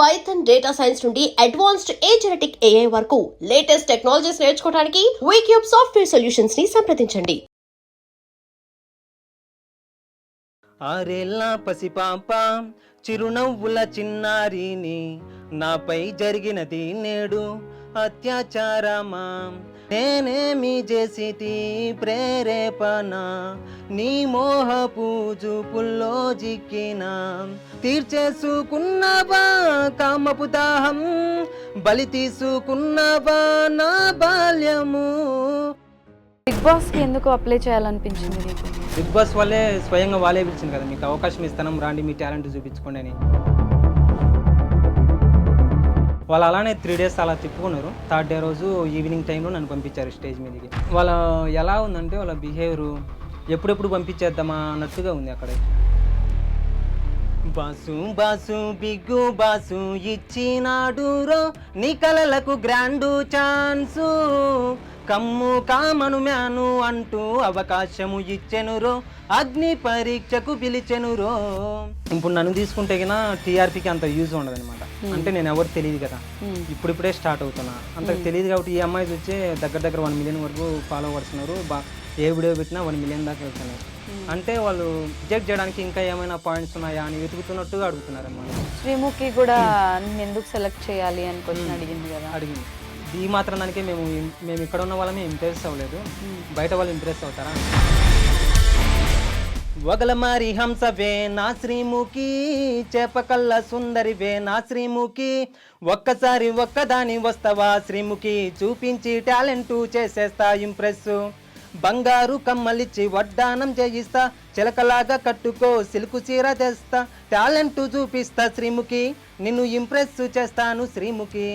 Python data science నుండి advanced ఏజెనెటిక్ AI వరకు latest technologies నేర్చుకోవడానికి వీక్యూబ్ సాఫ్ట్వేర్ సొల్యూషన్స్ ని సంప్రదించండి. ఆరేళ్ళ పసిపాప చిరునవ్వుల చిన్నారిని నాపై జరిగినది నేడు అత్యాచారమా నేనేమి చేసితి ప్రేరేపణ నీ మోహపు చూపుల్లో జిక్కిన తీర్చేసుకున్నావా కామపు దాహం బలి తీసుకున్నావా నా బాల్యము. బిగ్ బాస్ కి ఎందుకు అప్లై చేయాలనిపించింది నీకు? బిగ్ బాస్ వల్లే స్వయంగా వాళ్ళే పిలిచింది కదా, మీకు అవకాశం ఇస్తాను రాండి మీ టాలెంట్ చూపించుకోండి అని. వాళ్ళు అలానే 3 days అలా తిప్పుకున్నారు. 3rd day రోజు ఈవినింగ్ టైంలో నన్ను పంపించారు స్టేజ్ మీదకి. వాళ్ళ ఎలా ఉందంటే వాళ్ళ బిహేవియరు ఎప్పుడెప్పుడు పంపించేద్దామా అన్నట్టుగా ఉంది అక్కడ. బాసు బాసు బిగ్గు బాసు ఇచ్చినాడు రో నీ కలలకు గ్రాండు ఛాన్సు కమ్ము కామను మ్యాను అంటూ అవకాశము ఇచ్చెను రో అగ్ని పరీక్షకు పిలిచెను రో. ఇప్పుడు నన్ను తీసుకుంటే కన్నా టీఆర్పీకి అంత యూజ్ ఉండదు అనమాట. అంటే నేను ఎవరు తెలియదు కదా, ఇప్పుడిప్పుడే స్టార్ట్ అవుతున్నా, అంత తెలియదు కాబట్టి ఈ అమ్మాయి వచ్చి దగ్గర 1 million వరకు ఫాలోవర్స్ ఉన్నారు. ఏ వీడియో పెట్టినా 1 million దాకా వెళ్తున్నారు. అంటే వాళ్ళు రిజెక్ట్ చేయడానికి ఇంకా ఏమైనా పాయింట్స్ ఉన్నాయా అని వెతుకుతున్నట్టుగా అడుగుతున్నారు అన్నమాట. శ్రీముఖి కూడా ఎందుకు సెలెక్ట్ చేయాలి అని కొంచెం అడిగింది కదా. అడిగింది. ఈ మాత్రం దానికే మేము ఇక్కడ ఉన్న వాళ్ళమే ఇంప్రెస్ అవ్వలేదు, బయట వాళ్ళు ఇంప్రెస్ అవుతారా? వగలమారి హంసవే నా శ్రీముఖి చేపకల్ల సుందరివే నా శ్రీముఖి ఒక్కసారి ఒక్కదాని వస్తావా శ్రీముఖి చూపించి టాలెంట్ చేసేస్తా ఇంప్రెస్ బంగారు కమ్మలిచ్చి వడ్డానం చేయిస్తా చిలకలాగా కట్టుకో సిల్కు చీర తెస్తా టాలెంట్ చూపిస్తా శ్రీముఖి నిన్ను ఇంప్రెస్ చేస్తాను Sreemukhi.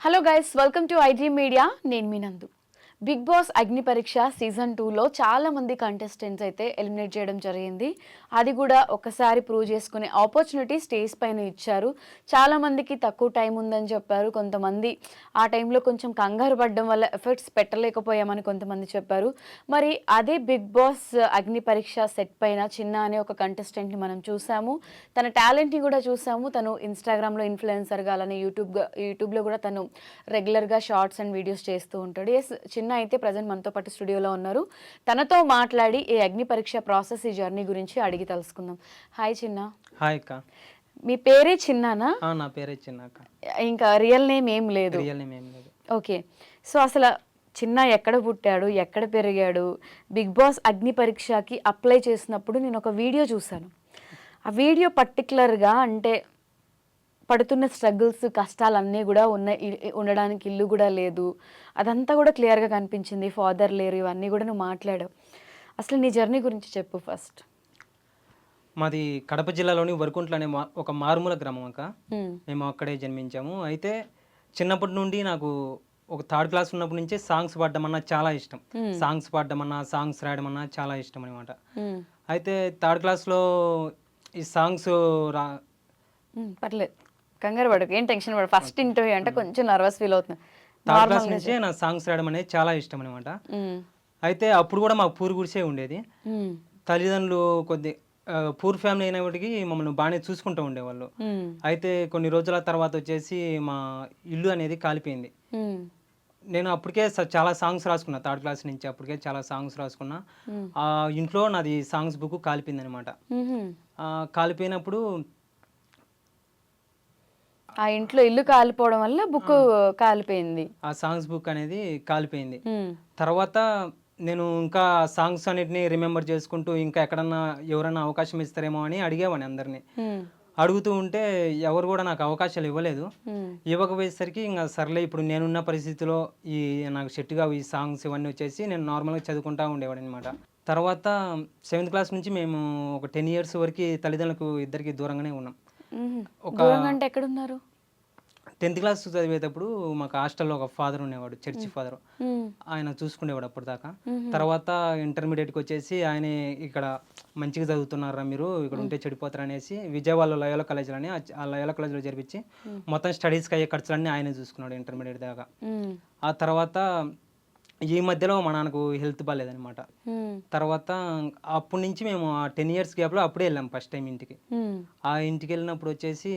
Hello guys, welcome to iDream media. నేను మీ నందు. బిగ్ బాస్ అగ్ని పరీక్ష సీజన్ 2లో చాలా మంది కంటెస్టెంట్స్ అయితే ఎలిమినేట్ చేయడం జరిగింది. అది కూడా ఒకసారి ప్రూవ్ చేసుకునే ఆపర్చునిటీ స్టేజ్ పైన ఇచ్చారు. చాలామందికి తక్కువ టైం ఉందని చెప్పారు. కొంతమంది ఆ టైంలో కొంచెం కంగారు పడడం వల్ల ఎఫెక్ట్స్ పెట్టలేకపోయామని కొంతమంది చెప్పారు. మరి అదే బిగ్ బాస్ అగ్ని పరీక్ష సెట్ పైన చిన్న అనే ఒక కంటెస్టెంట్ని మనం చూసాము. తన టాలెంట్ని కూడా చూసాము. తను ఇన్స్టాగ్రామ్లో ఇన్ఫ్లుయెన్సర్గా అలానే యూట్యూబ్లో కూడా తను రెగ్యులర్గా షార్ట్స్ అండ్ వీడియోస్ చేస్తూ ఉంటాడు. చిన్న అయితే ప్రజెంట్ మనతో పాటు స్టూడియోలో ఉన్నారు. తనతో మాట్లాడి ఈ అగ్ని పరీక్ష ప్రాసెస్, ఈ జర్నీ గురించి అడిగి తెలుసుకుందాం. హాయ్ చిన్న. హాయ్ అక్క. మీ పేరే చిన్నానా? నా పేరే చిన్న అక్క. ఇంకా రియల్ నేమ్ ఏం లేదు? రియల్ నేమ్ ఏం లేదు. ఓకే. సో అసలు చిన్న ఎక్కడ పుట్టాడు, ఎక్కడ పెరిగాడు? బిగ్ బాస్ అగ్ని పరీక్షకి అప్లై చేసినప్పుడు నేను ఒక వీడియో చూశాను. ఆ వీడియో పర్టికులర్గా అంటే పడుతున్న స్ట్రగుల్స్, కష్టాలన్నీ కూడా ఉండడానికి ఇల్లు కూడా లేదు, అదంతా కూడా క్లియర్గా కనిపించింది. ఫాదర్ లేరు, ఇవన్నీ కూడా నువ్వు మాట్లాడావు. అసలు నీ జర్నీ గురించి చెప్పు ఫస్ట్. మాది కడప జిల్లాలోని వరకుంట్ల అనే ఒక మారుమూల గ్రామం అక్క. మేము అక్కడే జన్మించాము. అయితే చిన్నప్పటి నుండి నాకు ఒక 3rd class ఉన్నప్పటి నుంచే సాంగ్స్ పాడడం అన్నా చాలా ఇష్టం. సాంగ్స్ పాడడం అన్నా, సాంగ్స్ రాయడం అన్నా చాలా ఇష్టం అనమాట. అయితే 3rd classలో ఈ సాంగ్స్ పర్లేదు, కంగారు పడకు, ఏం టెన్షన్ పడకు. ఫస్ట్ ఇంటర్వ్యూ అంటే కొంచెం నర్వస్ ఫీల్ అవుతున్నా. 3rd class నుంచే నా సాంగ్స్ రాయడం అనేది చాలా ఇష్టం అనమాట. అయితే అప్పుడు కూడా మాకు పూర్ గుడిసే ఉండేది. తల్లిదండ్రులు కొద్ది పూర్ ఫ్యామిలీ అయినప్పటికీ మమ్మల్ని బాగానే చూసుకుంటూ ఉండేవాళ్ళు. అయితే కొన్ని రోజుల తర్వాత వచ్చేసి మా ఇల్లు అనేది కాలిపోయింది. నేను అప్పటికే చాలా సాంగ్స్ రాసుకున్నా. 3rd class నుంచి అప్పటికే చాలా సాంగ్స్ రాసుకున్నా. ఆ ఇంట్లో నాది సాంగ్స్ బుక్ కాలిపోయింది అనమాట. కాలిపోయినప్పుడు ఆ ఇంట్లో ఇల్లు కాలిపోవడం వల్ల బుక్ కాలిపోయింది. ఆ సాంగ్స్ బుక్ అనేది కాలిపోయింది. తర్వాత నేను ఇంకా సాంగ్స్ అన్నిటిని రిమెంబర్ చేసుకుంటూ ఇంకా ఎక్కడన్నా ఎవరన్నా అవకాశం ఇస్తారేమో అని అడిగేవాడిని అందరినీ. అడుగుతూ ఉంటే ఎవరు కూడా నాకు అవకాశాలు ఇవ్వలేదు. ఇవ్వకపోయేసరికి ఇంకా సర్లే ఇప్పుడు నేనున్న పరిస్థితిలో ఈ నాకు సెట్గా ఈ సాంగ్స్ ఇవన్నీ వచ్చేసి నేను నార్మల్గా చదువుకుంటూ ఉండేవాడిని అనమాట. తర్వాత 7th class నుంచి మేము ఒక 10 years వరకు తల్లిదండ్రులకు ఇద్దరికి దూరంగానే ఉన్నాం. అంటే ఎక్కడున్నారు? 10th class చదివేటప్పుడు మాకు హాస్టల్లో ఒక ఫాదర్ ఉండేవాడు, చర్చి ఫాదర్. ఆయన చూసుకునేవాడు అప్పటిదాకా. తర్వాత ఇంటర్మీడియట్కి వచ్చేసి ఆయన ఇక్కడ మంచిగా చదువుతున్నారా మీరు, ఇక్కడ ఉంటే చెడిపోతారు అనేసి విజయవాడలో లయోలా కాలేజీలో అని ఆ లయోలా కాలేజీలో జరిపించి మొత్తం స్టడీస్కి అయ్యే ఖర్చులన్నీ ఆయనే చూసుకున్నాడు ఇంటర్మీడియట్ దాకా. ఆ తర్వాత ఈ మధ్యలో మా నాన్నకు హెల్త్ బాగాలేదనమాట. తర్వాత అప్పటి నుంచి మేము ఆ 10 years గ్యాప్లో అప్పుడే వెళ్ళాం ఫస్ట్ టైం ఇంటికి. ఆ ఇంటికి వెళ్ళినప్పుడు వచ్చేసి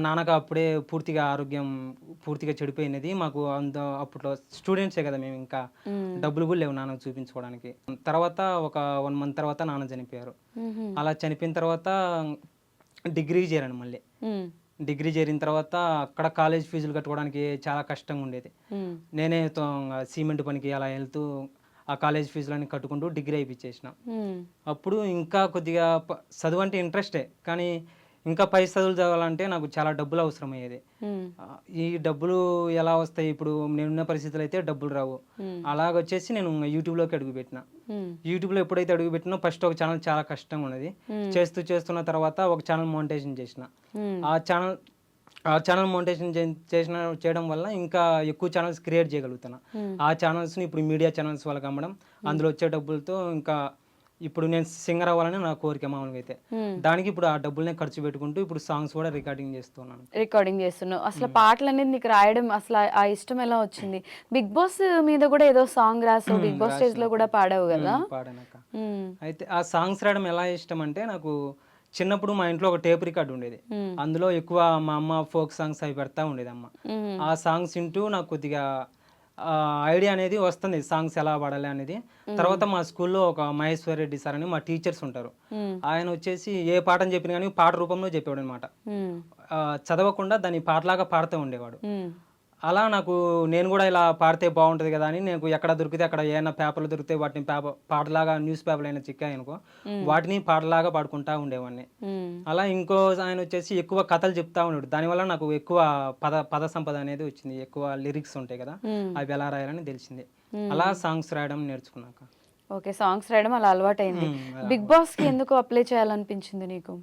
నాన్నకు అప్పుడే పూర్తిగా ఆరోగ్యం పూర్తిగా చెడిపోయినది. మాకు అప్పట్లో స్టూడెంట్సే కదా మేము, ఇంకా డబ్బులు కూడా లేవు నాన్నకు చూపించుకోవడానికి. తర్వాత ఒక 1 month తర్వాత నాన్న చనిపోయారు. అలా చనిపోయిన తర్వాత డిగ్రీకి చేరాను మళ్ళీ. డిగ్రీ చేరిన తర్వాత అక్కడ కాలేజ్ ఫీజులు కట్టుకోవడానికి చాలా కష్టంగా ఉండేది. నేనే సిమెంట్ పనికి అలా వెళ్తూ ఆ కాలేజ్ ఫీజులన్నీ కట్టుకుంటూ డిగ్రీ అయిపించేసిన. అప్పుడు ఇంకా కొద్దిగా చదువు అంటే ఇంట్రెస్టే, కానీ ఇంకా పై చదువులు చదవాలంటే నాకు చాలా డబ్బులు అవసరం అయ్యేది. ఈ డబ్బులు ఎలా వస్తాయి, ఇప్పుడు నేనున్న పరిస్థితులు అయితే డబ్బులు రావు. అలాగొచ్చేసి నేను యూట్యూబ్లోకి అడుగుపెట్టిన. యూట్యూబ్లో ఎప్పుడైతే అడుగుపెట్టినో ఫస్ట్ ఒక ఛానల్ చాలా కష్టంగా ఉన్నది. చేస్తున్న తర్వాత ఒక ఛానల్ మోనిటైజేషన్ చేసిన. ఆ ఛానల్ మోనిటైజేషన్ చేయడం వల్ల ఇంకా ఎక్కువ ఛానల్స్ క్రియేట్ చేయగలుగుతాను. ఆ ఛానల్స్ని ఇప్పుడు మీడియా ఛానల్స్ వాళ్ళకి అమ్మడం, అందులో వచ్చే డబ్బులతో ఇంకా ఇప్పుడు నేను సింగర్ అవ్వాలని నా కోరిక మామూలుగా అయితే. దానికి ఇప్పుడు ఆ డబ్బులనే ఖర్చు పెట్టుకుంటూ ఇప్పుడు సాంగ్స్ కూడా రికార్డింగ్ చేస్తున్నావు. అసలు పాటలు అనేది నీకు రాయడం అసలు ఆ ఇష్టం ఎలా వచ్చింది? బిగ్ బాస్ మీద కూడా ఏదో సాంగ్ రాసావు, బిగ్ బాస్ స్టేజ్ లో కూడా పాడావు కదా? పాడానక్క. అయితే ఆ సాంగ్స్ రాయడం ఎలా ఇష్టం అంటే, నాకు చిన్నప్పుడు మా ఇంట్లో ఒక టేప్ రికార్డు ఉండేది. అందులో ఎక్కువ మా అమ్మ ఫోక్ సాంగ్స్ అవి పెడతా ఉండేది అమ్మ. ఆ సాంగ్స్ వింటూ నాకు కొద్దిగా ఐడియా అనేది వస్తుంది, సాంగ్స్ ఎలా పాడాలి అనేది. తర్వాత మా స్కూల్లో ఒక మహేశ్వర్ రెడ్డి సార్ అని మా టీచర్స్ ఉంటారు. ఆయన వచ్చేసి ఏ పాటని చెప్పిన కానీ పాట రూపంలో చెప్పేవాడు అనమాట. చదవకుండా దాన్ని పాటలాగా పాడుతూ ఉండేవాడు. అలా నాకు నేను కూడా ఇలా పాడితే బాగుంటుంది కదా అని, నేను ఎక్కడ దొరికితే అక్కడ ఏమైనా పేపర్లు దొరికితే వాటిని పాటలాగా న్యూస్ పేపర్లు అయినా చిక్కాయనుకో వాటిని పాటలాగా పాడుకుంటా ఉండేవాడిని. అలా ఇంకో ఆయన వచ్చేసి ఎక్కువ కథలు చెప్తా ఉండేవాడు. దానివల్ల నాకు ఎక్కువ పద సంపద అనేది వచ్చింది. ఎక్కువ లిరిక్స్ ఉంటాయి కదా, అవి ఎలా రాయాలని తెలిసింది. అలా సాంగ్స్ రాయడం నేర్చుకున్నాక. ఓకే, సాంగ్స్ రాయడం అలా అలవాటైంది. బిగ్ బాస్ కి ఎందుకు అప్లై చేయాలనిపించింది నీకు?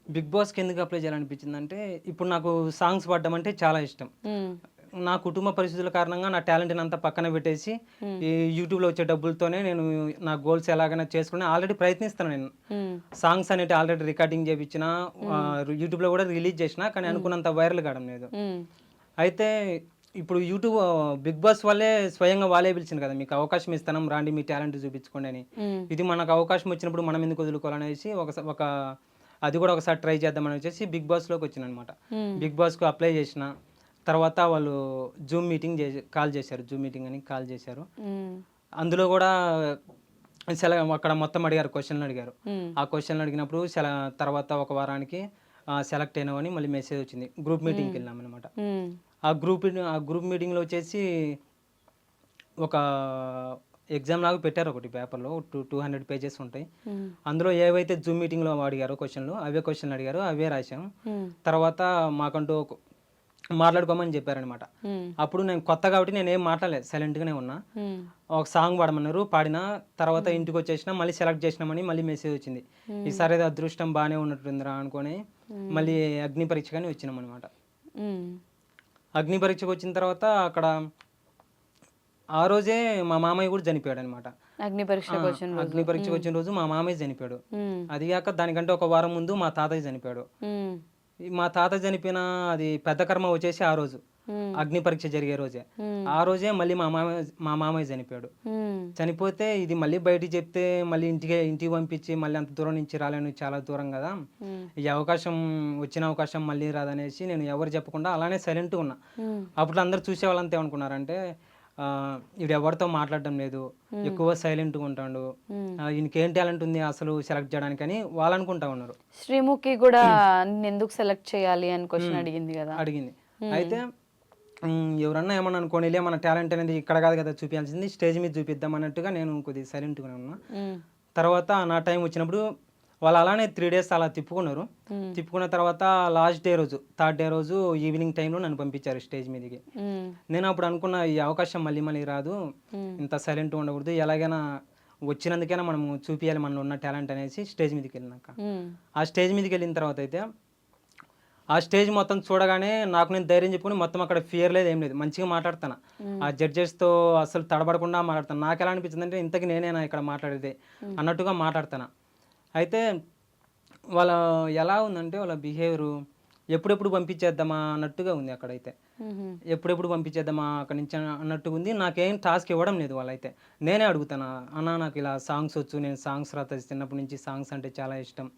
బిగ్ బాస్కి ఎందుకు అప్లై చేయాలనిపించింది అంటే, ఇప్పుడు నాకు సాంగ్స్ పాడడం అంటే చాలా ఇష్టం. నా కుటుంబ పరిస్థితుల కారణంగా నా టాలెంట్ని అంతా పక్కన పెట్టేసి ఈ యూట్యూబ్లో వచ్చే డబ్బులతోనే నేను నా గోల్స్ ఎలాగైనా చేసుకుని ఆల్రెడీ ప్రయత్నిస్తాను. నేను సాంగ్స్ అనేవి ఆల్రెడీ రికార్డింగ్ చేయించిన, యూట్యూబ్లో కూడా రిలీజ్ చేసిన, కానీ అనుకున్నంత వైరల్ కావడం లేదు. అయితే ఇప్పుడు యూట్యూబ్ బిగ్ బాస్ వాళ్ళే స్వయంగా వాళ్ళే పిలిచింది కదా, మీకు అవకాశం ఇస్తాను రాండి మీ టాలెంట్ చూపించుకోండి అని. ఇది మనకు అవకాశం వచ్చినప్పుడు మనం ఎందుకు వదులుకోవాలనేసి అది కూడా ఒకసారి ట్రై చేద్దామని వచ్చేసి బిగ్ బాస్లోకి వచ్చిన అనమాట. బిగ్ బాస్కు అప్లై చేసిన తర్వాత వాళ్ళు జూమ్ మీటింగ్ కాల్ చేశారు. జూమ్ మీటింగ్ అని కాల్ చేశారు. అందులో కూడా అక్కడ మొత్తం అడిగారు, క్వశ్చన్లు అడిగారు. ఆ క్వశ్చన్లు అడిగినప్పుడు తర్వాత ఒక వారానికి సెలెక్ట్ అయినామని మళ్ళీ మెసేజ్ వచ్చింది. గ్రూప్ మీటింగ్కి వెళ్ళాం అనమాట. ఆ గ్రూప్ మీటింగ్లో వచ్చేసి ఒక ఎగ్జామ్ లాగా పెట్టారు, ఒకటి పేపర్లో 200 pages ఉంటాయి. అందులో ఏవైతే జూమ్ మీటింగ్లో అడిగారో క్వశ్చన్లు, అవే క్వశ్చన్లు అడిగారు, అవే రాశాం. తర్వాత మాకంటూ మాట్లాడుకోమని చెప్పారనమాట. అప్పుడు నేను కొత్త కాబట్టి నేను ఏం మాట్లాడలేదు, సైలెంట్గానే ఉన్నా. ఒక సాంగ్ పాడమన్నారు, పాడిన తర్వాత ఇంటికి వచ్చేసిన, మళ్ళీ సెలెక్ట్ చేసినామని మళ్ళీ మెసేజ్ వచ్చింది. ఈసారి ఏదో అదృష్టం బాగానే ఉన్నట్టుందిరా అనుకొని మళ్ళీ అగ్ని పరీక్షకని వచ్చినాం అనమాట. అగ్ని పరీక్షకు వచ్చిన తర్వాత అక్కడ ఆ రోజే మా మామయ్య కూడా చనిపోయాడు అనమాట. అగ్ని పరీక్షకు వచ్చిన రోజు మా మామయ్య చనిపోయాడు. అది కాక దానికంటే ఒక వారం ముందు మా తాతయ్య చనిపోయాడు. మా తాత చనిపోయిన అది పెద్ద కర్మ వచ్చేసి ఆ రోజు అగ్ని పరీక్ష జరిగే రోజే. ఆ రోజే మళ్ళీ మా మామయ్య చనిపోయాడు. చనిపోతే ఇది మళ్ళీ బయటికి చెప్తే మళ్ళీ ఇంటికి పంపించి మళ్ళీ అంత దూరం నుంచి రాలేను, చాలా దూరం కదా, ఈ వచ్చిన అవకాశం మళ్ళీ రాదనేసి నేను ఎవరు చెప్పకుండా అలానే సైలెంట్గా ఉన్నా. అప్పుడు అందరు చూసే వాళ్ళంతా ఏమనుకున్నారంటే, ఇది ఎవరితో మాట్లాడడం లేదు, ఎక్కువ సైలెంట్గా ఉంటాడు, ఈయనకేం టాలెంట్ ఉంది అసలు సెలెక్ట్ చేయడానికి అని వాళ్ళు అనుకుంటా ఉన్నారు. శ్రీముఖి కూడా ఎందుకు సెలెక్ట్ చేయాలి అని క్వశ్చన్ అడిగింది. అయితే ఎవరన్నా ఏమన్నా అనుకోని మన టాలెంట్ అనేది ఇక్కడ కాదు కదా చూపించాల్సింది, స్టేజ్ మీద చూపిద్దాం అన్నట్టుగా నేను కొద్దిగా సైలెంట్గా ఉన్నా. తర్వాత నా టైం వచ్చినప్పుడు వాళ్ళు అలానే 3 days అలా తిప్పుకున్నారు. తిప్పుకున్న తర్వాత లాస్ట్ డే రోజు, 3rd day రోజు ఈవినింగ్ టైంలో నన్ను పంపించారు స్టేజ్ మీదకి. నేను అప్పుడు అనుకున్న, ఈ అవకాశం మళ్ళీ రాదు, ఇంత సైలెంట్గా ఉండకూడదు, ఎలాగైనా వచ్చినందుకైనా మనము చూపించాలి మనలో ఉన్న టాలెంట్ అనేసి స్టేజ్ మీదకి వెళ్ళినాక. ఆ స్టేజ్ మీదకి వెళ్ళిన తర్వాత అయితే ఆ స్టేజ్ మొత్తం చూడగానే నాకు నేను ధైర్యం చెప్పుకుని మొత్తం అక్కడ ఫియర్ లేదు, ఏం లేదు, మంచిగా మాట్లాడతాను. ఆ జడ్జెస్తో అసలు తడబడకుండా మాట్లాడతాను. నాకు ఎలా అనిపించింది అంటే, ఇంతకీ నేనేనా ఇక్కడ మాట్లాడేది అన్నట్టుగా మాట్లాడతాను. అయితే వాళ్ళ ఎలా ఉందంటే వాళ్ళ బిహేవియరు ఎప్పుడెప్పుడు పంపించేద్దామా అన్నట్టుగా ఉంది అక్కడైతే. ఎప్పుడెప్పుడు పంపించేద్దామా అక్కడి నుంచి అన్నట్టుగా ఉంది. నాకేం టాస్క్ ఇవ్వడం లేదు వాళ్ళైతే. నేనే అడుగుతాను, అన్న నాకు ఇలా సాంగ్స్ వచ్చు, నేను సాంగ్స్ రాత చిన్నప్పటి నుంచి సాంగ్స్ అంటే చాలా ఇష్టం,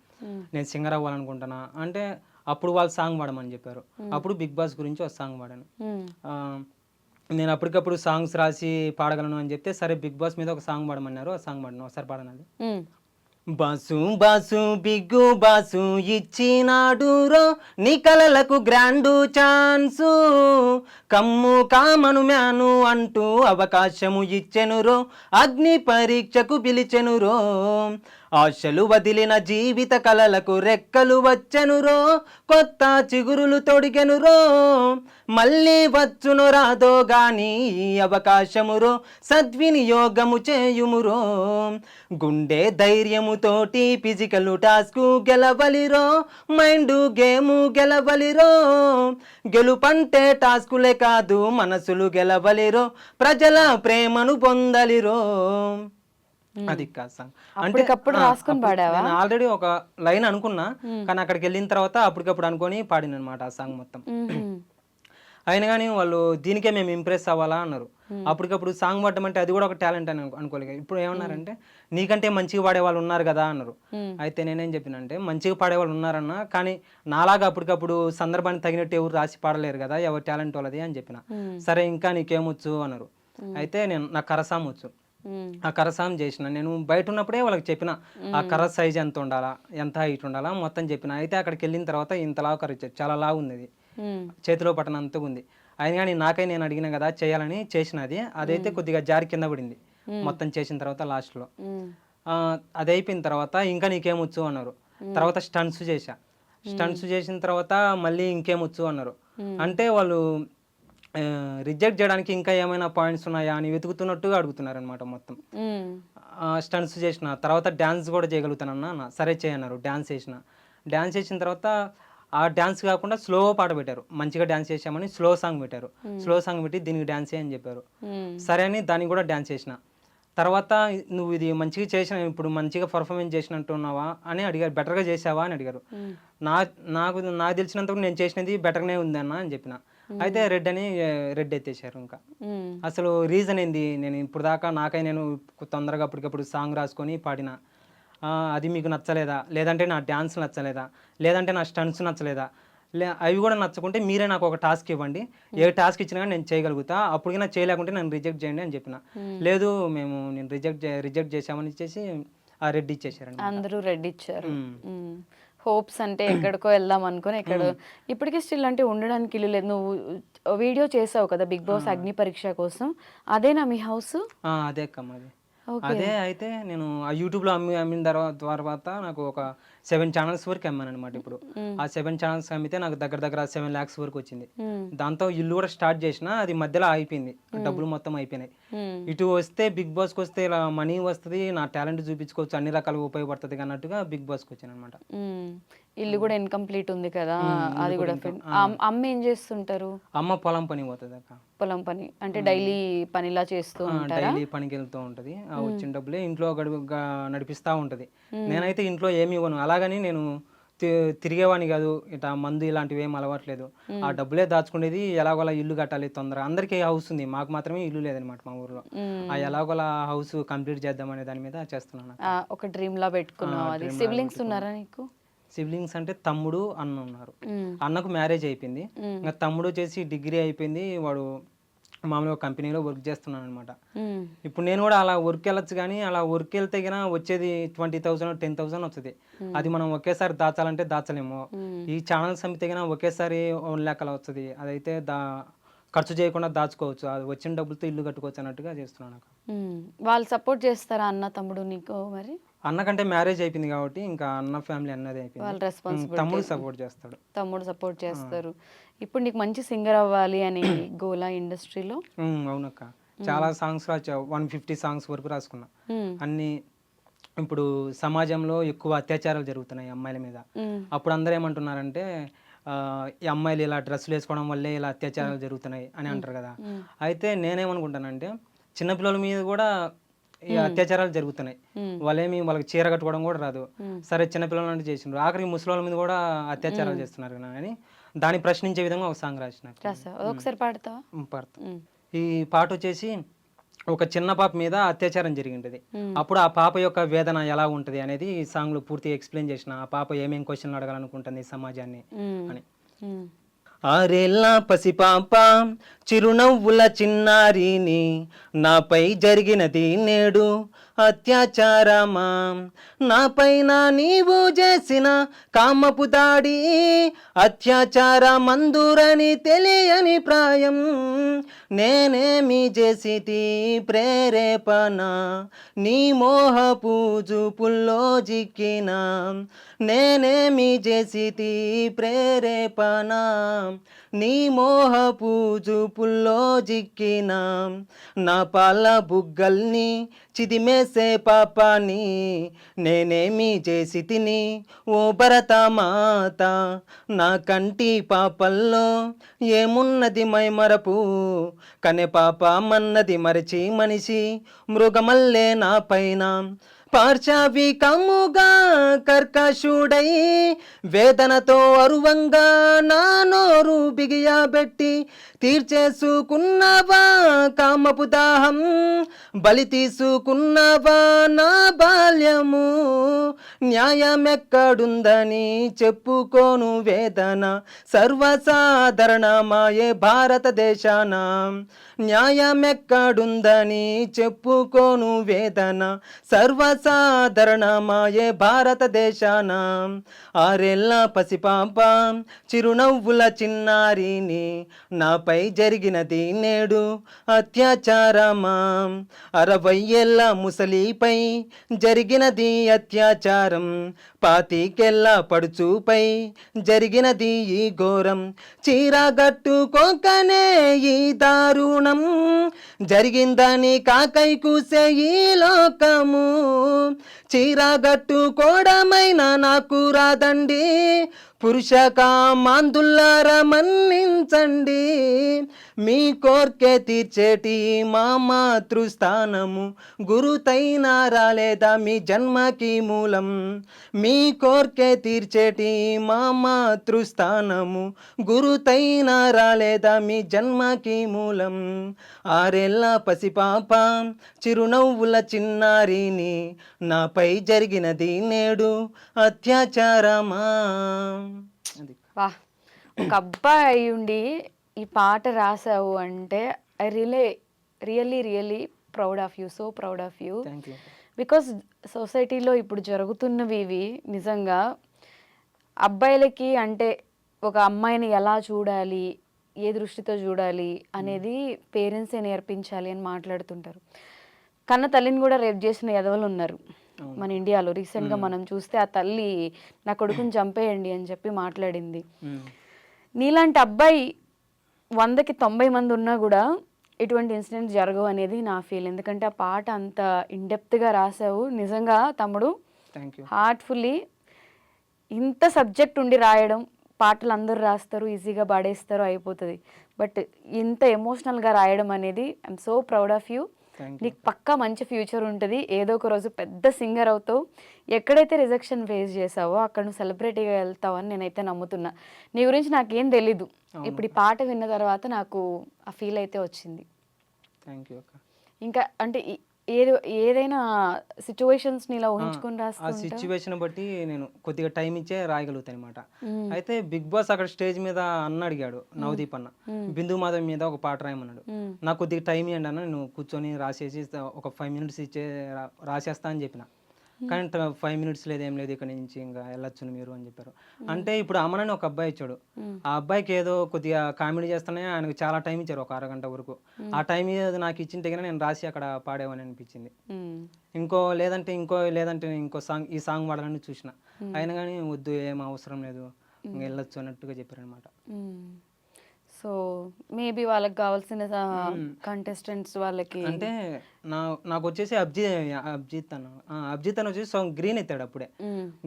నేను సింగర్ అవ్వాలనుకుంటున్నా అంటే అప్పుడు వాళ్ళు సాంగ్ పాడమని చెప్పారు. అప్పుడు బిగ్ బాస్ గురించి ఒక సాంగ్ పాడాను. నేను అప్పటికప్పుడు సాంగ్స్ రాసి పాడగలను అని చెప్తే సరే బిగ్ బాస్ మీద ఒక సాంగ్ పాడమన్నారు. ఆ సాంగ్ పాడను, ఒకసారి పాడనండి. బాసు బాసు బిగ్గు బాసు ఇచ్చినాడు రో నీ కలలకు గ్రాండు ఛాన్సు, కమ్ము కామను మ్యాను అంటూ అవకాశము ఇచ్చెను రో, అగ్ని పరీక్షకు పిలిచెను రో, ఆశలు వదిలిన జీవిత కలలకు రెక్కలు వచ్చెను రో, కొత్త చిగురులు తొడిగెను రో, మళ్ళీ వచ్చును రాదో గాని ఈ అవకాశము రో, సద్వినియోగము చేయుమురో, గుండె ధైర్యముతోటి ఫిజికల్ టాస్క్ గెలవలిరో, మైండ్ గేము గెలవలిరో, గెలుపంటే టాస్కులే కాదు మనసులు గెలవలిరో, ప్రజల ప్రేమను పొందలిరో. అది కాదు సాంగ్ అంటే నేను ఆల్రెడీ ఒక లైన్ అనుకున్నా, కానీ అక్కడికి వెళ్ళిన తర్వాత అప్పటికప్పుడు అనుకొని పాడిన అనమాట ఆ సాంగ్ మొత్తం. అయినా కానీ వాళ్ళు దీనికే మేము ఇంప్రెస్ అవ్వాలా అన్నారు. అప్పటికప్పుడు సాంగ్ పాడడం అంటే అది కూడా ఒక టాలెంట్ అని అనుకోలేదు. ఇప్పుడు ఏమన్నారంటే నీకంటే మంచిగా పాడే వాళ్ళు ఉన్నారు కదా అన్నారు. అయితే నేనేం చెప్పినంటే మంచిగా పాడే వాళ్ళు ఉన్నారన్నా, కానీ నాలాగా అప్పటికప్పుడు సందర్భానికి తగినట్టు ఎవరు రాసి పాడలేరు కదా, ఎవరు టాలెంట్ వాళ్ళది అని చెప్పిన. సరే ఇంకా నీకేమొచ్చు అన్నారు. అయితే నాకు కరసాం వచ్చు, ఆ కరసాం చేసిన. నేను బయట ఉన్నప్పుడే వాళ్ళకి చెప్పిన ఆ కర్ర సైజ్ ఎంత ఉండాలా, ఎంత హైట్ ఉండాలా మొత్తం చెప్పిన. అయితే అక్కడికి వెళ్ళిన తర్వాత ఇంతలా కర్ర ఇచ్చారు, చాలా లావు ఉంది, అది చేతిలో పట్టనంతగా ఉంది. అయినా కానీ నేను అడిగిన కదా చేయాలని చేసినది. అదైతే కొద్దిగా జారి కింద పడింది మొత్తం చేసిన తర్వాత లాస్ట్లో. అది అయిపోయిన తర్వాత ఇంకా నీకేమొచ్చు అన్నారు. తర్వాత స్టంట్స్ చేసిన తర్వాత మళ్ళీ ఇంకేమొచ్చు అన్నారు. అంటే వాళ్ళు రిజెక్ట్ చేయడానికి ఇంకా ఏమైనా పాయింట్స్ ఉన్నాయా అని వెతుకుతున్నట్టుగా అడుగుతున్నారు అనమాట మొత్తం. స్టంట్స్ చేసిన తర్వాత డ్యాన్స్ కూడా చేయగలుగుతానన్నా, సరే చేయన్నారు. డ్యాన్స్ చేసిన తర్వాత ఆ డ్యాన్స్ కాకుండా స్లో పాట పెట్టారు. మంచిగా డ్యాన్స్ చేసామని స్లో సాంగ్ పెట్టారు. స్లో సాంగ్ పెట్టి దీనికి డ్యాన్స్ చేయని చెప్పారు. సరే అని దానికి కూడా డ్యాన్స్ చేసిన. తర్వాత నువ్వు ఇది మంచిగా చేసిన, ఇప్పుడు మంచిగా పర్ఫార్మెన్స్ చేసినట్టున్నావా అని అడిగారు. బెటర్గా చేసావా అని అడిగారు. నాకు తెలిసినంతకు నేను చేసినది బెటర్గానే ఉందన్న అని చెప్పిన. అయితే రెడ్ ఎత్తేసారు. ఇంకా అసలు రీజన్ ఏంది, నేను ఇప్పుడు దాకా నేను తొందరగా అప్పటికప్పుడు సాంగ్ రాసుకొని పాడిన, అది మీకు నచ్చలేదా, లేదంటే నా డ్యాన్స్ నచ్చలేదా, లేదంటే నా స్టంట్స్ నచ్చలేదా, అవి కూడా నచ్చకుంటే మీరే నాకు ఒక టాస్క్ ఇవ్వండి, ఏ టాస్క్ ఇచ్చినా కానీ నేను చేయగలుగుతా, అప్పటికైనా చేయలేకుంటే నన్ను రిజెక్ట్ చేయండి అని చెప్పిన. లేదు నేను రిజెక్ట్ చేసామని ఇచ్చేసి ఆ రెడ్ ఇచ్చేసారండి. అందరూ రెడ్ ఇచ్చారు. హోప్స్ అంటే ఎక్కడికో వెళ్దాం అనుకుని ఇప్పటికీ స్టిల్ అంటే ఉండడానికి ఇల్లు లేదు. నువ్వు వీడియో చేసావు కదా బిగ్ బాస్ అగ్ని పరీక్ష కోసం, అదేనా మీ హౌస్? అదే అక్క మాది. అదే. అయితే నేను ఆ యూట్యూబ్లో అమ్మిన తర్వాత నాకు ఒక 7 ఛానల్స్ వరకు అమ్మాను అనమాట. ఇప్పుడు ఆ 7 ఛానల్స్ అమ్మితే నాకు దగ్గర 7 lakhs వరకు వచ్చింది. దాంతో ఇల్లు కూడా స్టార్ట్ చేసిన, అది మధ్యలో అయిపోయింది, డబ్బులు మొత్తం అయిపోయినాయి. ఇటు వస్తే బిగ్ బాస్కి వస్తే ఇలా మనీ వస్తుంది, నా టాలెంట్ చూపించుకోవచ్చు, అన్ని రకాలుగా ఉపయోగపడుతుంది అన్నట్టుగా బిగ్ బాస్కి వచ్చాను అనమాట. ఇల్లు కూడా ఇన్కంప్లీట్ ఉంది కదా, అది కూడా. అమ్మ ఏం చేస్తుంటారు? అమ్మ పొలం పని పోతుంది అక్క. పొలం పని అంటే డైలీ పనిలా చేస్తూ ఉంటారా? డైలీ పనికి వెళ్తూ ఉంటుంది. ఆ వచ్చిన డబ్బులే ఇంట్లో నడిపిస్తూ ఉంటుంది. నేనైతే ఇంట్లో ఏమి ఇవ్వను, అలాగని నేను తిరిగేవాడిని కాదు, ఇట్లా మందు ఇలాంటివి ఏం అలవాట్లేదు. ఆ డబ్బులే దాచుకునేది. ఎలాగోలా ఇల్లు కట్టాలి తొందర, అందరికీ హౌస్ ఉంది, మాకు మాత్రమే ఇల్లు లేదనమాట మా ఊర్లో. ఆ ఎలాగోలా హౌస్ కంప్లీట్ చేద్దామనే దాని మీద చేస్తున్నాను. ఒక డ్రీమ్ లా పెట్టుకున్నావు. అది సిబ్లింగ్స్ ఉన్నారా నీకు? సిబ్లింగ్స్ అంటే తమ్ముడు, అన్న ఉన్నారు. అన్నకు మ్యారేజ్ అయిపోయింది. ఇంకా తమ్ముడు వచ్చేసి డిగ్రీ అయిపోయింది, వాడు మామూలుగా కంపెనీలో వర్క్ చేస్తున్నాను అనమాట. ఇప్పుడు నేను కూడా అలా వర్క్ వెళ్ళొచ్చు, కానీ అలా వర్క్ వెళ్తే కన్నా వచ్చేది 20,000 10,000 వస్తుంది. అది మనం ఒకేసారి దాచాలంటే దాచలేము. ఈ ఛానల్స్ అమ్మితే కన్నా ఒకేసారి 1 lakh అలా వస్తుంది. అదైతే ఖర్చు చేయకుండా దాచుకోవచ్చు, అది వచ్చిన డబ్బులతో ఇల్లు కట్టుకోవచ్చు అన్నట్టుగా చేస్తున్నాను. వాళ్ళు సపోర్ట్ చేస్తారా అన్న తమ్ముడు నీకు? మరి అన్నకంటే మ్యారేజ్ అయిపోయింది కాబట్టి ఇంకా అన్న ఫ్యామిలీ అన్నదే అయిపోయింది. తమ్ముడు సపోర్ట్ చేస్తాడు. తమ్ముడు సపోర్ట్ చేస్తారు. ఇప్పుడు నీకు మంచి సింగర్ అవ్వాలి అని గోలా ఇండస్ట్రీలో? అవునక్క, చాలా సాంగ్స్ రాసా, 150 సాంగ్స్ వరకు రాసుకున్నా. అన్ని ఇప్పుడు సమాజంలో ఎక్కువ అత్యాచారాలు జరుగుతున్నాయి అమ్మాయిల మీద. అప్పుడు అందరూ ఏమంటున్నారంటే ఈ అమ్మాయిలు ఇలా డ్రెస్సులు వేసుకోవడం వల్లే ఇలా అత్యాచారాలు జరుగుతున్నాయి అని అంటారు కదా. అయితే నేనేమనుకుంటానంటే చిన్నపిల్లల మీద కూడా ఈ అత్యాచారాలు జరుగుతున్నాయి. వాళ్ళకి చీర కట్టుకోవడం కూడా రాదు. సరే చిన్నపిల్లలు అంటే చేసిండ్రు, ఆఖరికి ముసలి మీద కూడా అత్యాచారాలు చేస్తున్నారు అని దాన్ని ప్రశ్నించే విధంగా ఒక సాంగ్ రాసిన. ఒకసారి పాడతావా? పాడతా. ఈ పాట వచ్చేసి ఒక చిన్న పాప మీద అత్యాచారం జరిగింటది. అప్పుడు ఆ పాప యొక్క వేదన ఎలా ఉంటది అనేది ఈ సాంగ్ లో పూర్తిగా ఎక్స్ప్లెయిన్ చేసిన. ఆ పాప ఏమేం క్వశ్చన్లు అడగాలనుకుంటుంది సమాజాన్ని అని. ఆరేళ్ళ పసిపాప చిరునవ్వుల చిన్నారిని, నాపై జరిగినది నేడు అత్యాచారమా, నాపైన నీవు చేసిన కామపు దాడి అత్యాచారమందురని తెలియని ప్రాయం, నేనేమి చేసితి ప్రేరేపణ నీ మోహపు చూపుల్లో జిక్కిన, నేనేమి చేసితి ప్రేరేపణ నీ మోహపు చూపుల్లో జిక్కిన, నా పాల బుగ్గల్ని చిదిమేసే పాపాని నేనేమి చేసి తిని ఓ భరత మాత, నా కంటి పాపల్లో ఏమున్నది మైమరపు, కనే పాప మన్నది మరచి మనిషి మృగమల్లే నా పైన, పార్శ్వికముగా కర్కశుడై వేదనతో అరువంగా నా నోరు బిగియబెట్టి తీర్చేసుకున్నవా కామపు దాహం, బలి తీసుకున్నవా నా బాల్యము, న్యాయమెక్కడుందని చెప్పుకోను వేదన సర్వసాధారణమాయే భారతదేశాన, న్యాయమెక్కడుందని చెప్పుకోను వేదన సర్వసాధారణమాయే భారతదేశాన, ఆరేళ్ళ పసిపాప చిరునవ్వుల చిన్నారిని, నాపై జరిగినది నేడు అత్యాచారమా, 60 ఏళ్ళ ముసలిపై జరిగినది అత్యాచారం, 25 ఏళ్ళ పడుచుపై జరిగినది ఈ ఘోరం, చీరగట్టుకోకనే ఈ దారుణం జరిగిందని కాకై కూసే ఈ లోకము, చీరగట్టుకోవడమైన నాకు రాదండి, పురుష కామాందులారా మన్నించండి, మీ కోర్కె తీర్చేటి మా మాతృస్థానము గురుతైన రాలేదా మీ జన్మకి మూలం, మీ కోర్కె తీర్చేటి మా మాతృస్థానము గురుతైన రాలేదా మీ జన్మకి మూలం, ఆరేళ్ళ పసిపాప చిరునవ్వుల చిన్నారిని, నాపై జరిగినది నేడు అత్యాచారమా. వా, ఒక అబ్బాయి అయి ఉండి ఈ పాట రాసావు అంటే I really proud of you, so proud of you. Because సొసైటీలో ఇప్పుడు జరుగుతున్నవి ఇవి నిజంగా అబ్బాయిలకి అంటే ఒక అమ్మాయిని ఎలా చూడాలి, ఏ దృష్టితో చూడాలి అనేది పేరెంట్సే నేర్పించాలి అని మాట్లాడుతుంటారు. కన్న తల్లిని కూడా రేప్ చేసిన ఎదవలు ఉన్నారు మన ఇండియాలో. రీసెంట్గా మనం చూస్తే ఆ తల్లి నా కొడుకుని చంపేయండి అని చెప్పి మాట్లాడింది. నీలాంటి అబ్బాయి 100కి 90 మంది ఉన్నా కూడా ఇటువంటి ఇన్సిడెంట్స్ జరగవు అనేది నా ఫీల్. ఎందుకంటే ఆ పాట అంత ఇన్డెప్త్గా రాసావు. నిజంగా తమ్ముడు హార్ట్ఫుల్లీ ఇంత సబ్జెక్ట్ ఉండి రాయడం, పాటలు అందరూ రాస్తారు, ఈజీగా పాడేస్తారు, అయిపోతుంది. బట్ ఇంత ఎమోషనల్గా రాయడం అనేది I'm so proud of you. నీకు పక్కా మంచి ఫ్యూచర్ ఉంటుంది. ఏదో ఒక రోజు పెద్ద సింగర్ అవుతావు. ఎక్కడైతే రిజెక్షన్ ఫేస్ చేసావో అక్కడ నువ్వు సెలబ్రిటీగా వెళ్తావు అని నేనైతే నమ్ముతున్నా. నీ గురించి నాకేం తెలీదు, ఇప్పుడు ఈ పాట విన్న తర్వాత నాకు ఆ ఫీల్ అయితే వచ్చింది. ఇంకా అంటే ఏదైనా సిచ్యువేషన్స్ ని ఇలా ఊహించుకొని ఆ సిచ్యువేషన్ బట్టి నేను కొద్దిగా టైం ఇచ్చే రాయగలుగుతాను అనమాట. అయితే బిగ్ బాస్ అక్కడ స్టేజ్ మీద అన్న అడిగాడు, నవదీప్ అన్న, బిందు మాధవ్ మీద ఒక పాట రాయమన్నాడు. నాకు కొద్దిగా టైం ఇవ్వండి అన్న, నేను కూర్చొని రాసేసి ఒక 5 minutes ఇచ్చే రాసేస్తా అని చెప్పిన. కానీ 5 minutes లేదు, ఏం లేదు, ఇక్కడ నుంచి ఇంకా వెళ్ళొచ్చు మీరు అని చెప్పారు. అంటే ఇప్పుడు అమ్మనని ఒక అబ్బాయి ఇచ్చాడు. ఆ అబ్బాయికి ఏదో కొద్దిగా కామెడీ చేస్తానే ఆయనకు చాలా టైం ఇచ్చారు, ఒక 1/2 గంట వరకు. ఆ టైం ఏదో నాకు ఇచ్చింటే కానీ నేను రాసి అక్కడ పాడేవని అనిపించింది. లేదంటే ఇంకో సాంగ్, ఈ సాంగ్ పాడాలని చూసిన, అయినా కానీ వద్దు, ఏం అవసరం లేదు, వెళ్ళొచ్చు అన్నట్టుగా చెప్పారు అనమాట. సో మేబీ వాళ్ళకి కావాల్సిన కంటెస్టెంట్స్ వాళ్ళకి అంటే నాకు వచ్చేసి అభిజిత్ అన్న వచ్చేసి సాంగ్ గ్రీన్ ఎత్తాడు. అప్పుడే